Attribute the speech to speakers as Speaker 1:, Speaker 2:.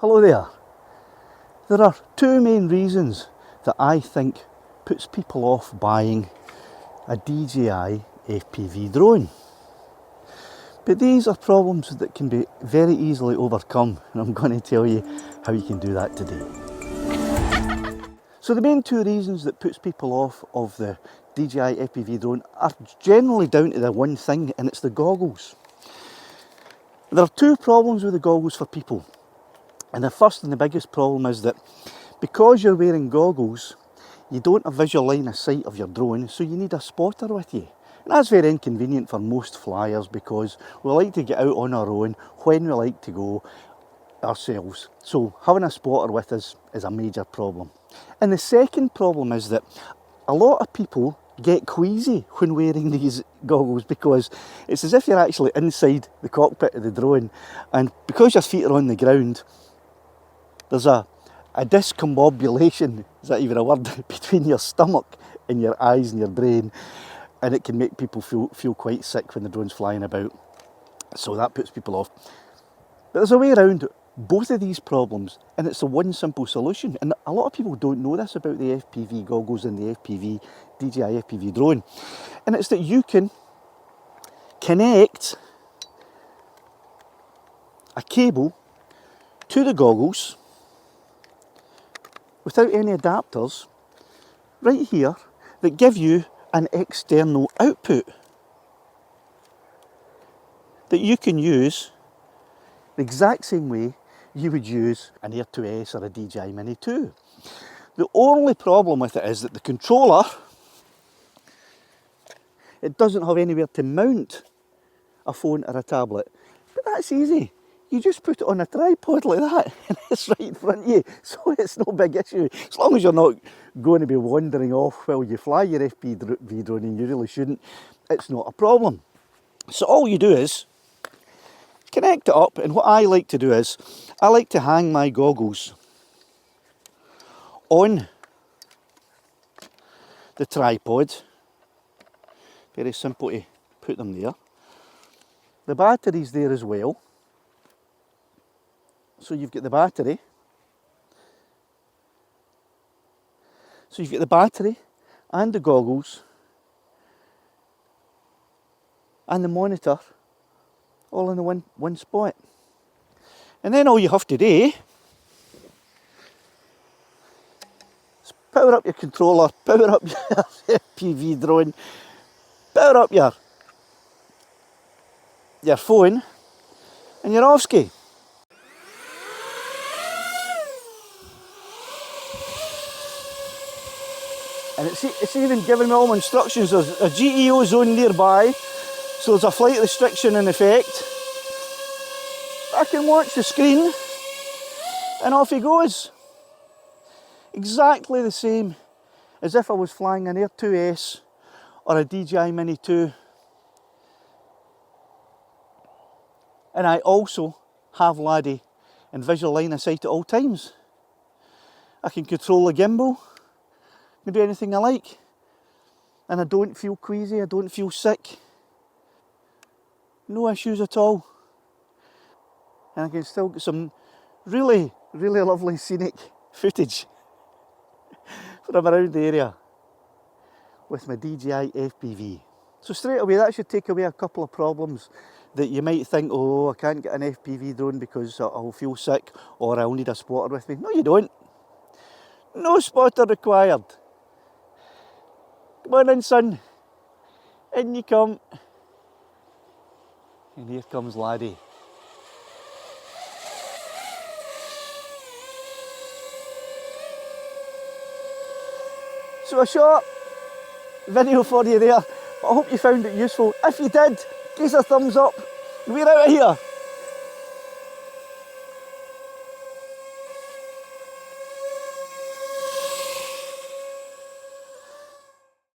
Speaker 1: Hello there. There are two main reasons that I think puts people off buying a DJI FPV drone. But these are problems that can be very easily overcome, and I'm going to tell you how you can do that today. So the main two reasons that puts people off of the DJI FPV drone are generally down to the one thing, and it's the goggles. There are two problems with the goggles for people. And the first and the biggest problem is that because you're wearing goggles, you don't have visual line of sight of your drone, so you need a spotter with you. And that's very inconvenient for most flyers because we like to get out on our own when we like to go ourselves. So having a spotter with us is a major problem. And the second problem is that a lot of people get queasy when wearing these goggles because it's as if you're actually inside the cockpit of the drone, and because your feet are on the ground, there's a discombobulation, is that even a word, between your stomach and your eyes and your brain, and it can make people feel quite sick when the drone's flying about. So that puts people off. But there's a way around both of these problems, and it's a one simple solution. And a lot of people don't know this about the FPV goggles and the DJI FPV drone. And it's that you can connect a cable to the goggles without any adapters right here that give you an external output that you can use the exact same way you would use an Air 2S or a DJI Mini 2. The only problem with it is that the controller, it doesn't have anywhere to mount a phone or a tablet, but that's easy. You just put it on a tripod like that and it's right in front of you, so it's no big issue. As long as you're not going to be wandering off while you fly your FPV drone, and you really shouldn't, it's not a problem. So all you do is connect it up, and what I like to do is, I like to hang my goggles on the tripod. Very simple to put them there. The battery's there as well. So you've got the battery. So you've got the battery and the goggles and the monitor all in the one spot. And then all you have to do is power up your controller, power up your FPV drone, power up your phone, and you're off ski. And it's even giving me all my instructions. There's a GEO zone nearby, so there's a flight restriction in effect. I can watch the screen and off he goes. Exactly the same as if I was flying an Air 2S or a DJI Mini 2. And I also have Laddie in visual line of sight at all times. I can control the gimbal. I can do anything I like, and I don't feel queasy, I don't feel sick, no issues at all, and I can still get some really lovely scenic footage from around the area with my DJI FPV. So straight away that should take away a couple of problems that you might think, oh, I can't get an FPV drone because I'll feel sick or I'll need a spotter with me. No, you don't. No spotter required. Come on in, son. In you come. And here comes Laddie. So a short video for you there. I hope you found it useful. If you did, give us a thumbs up. We're out of here.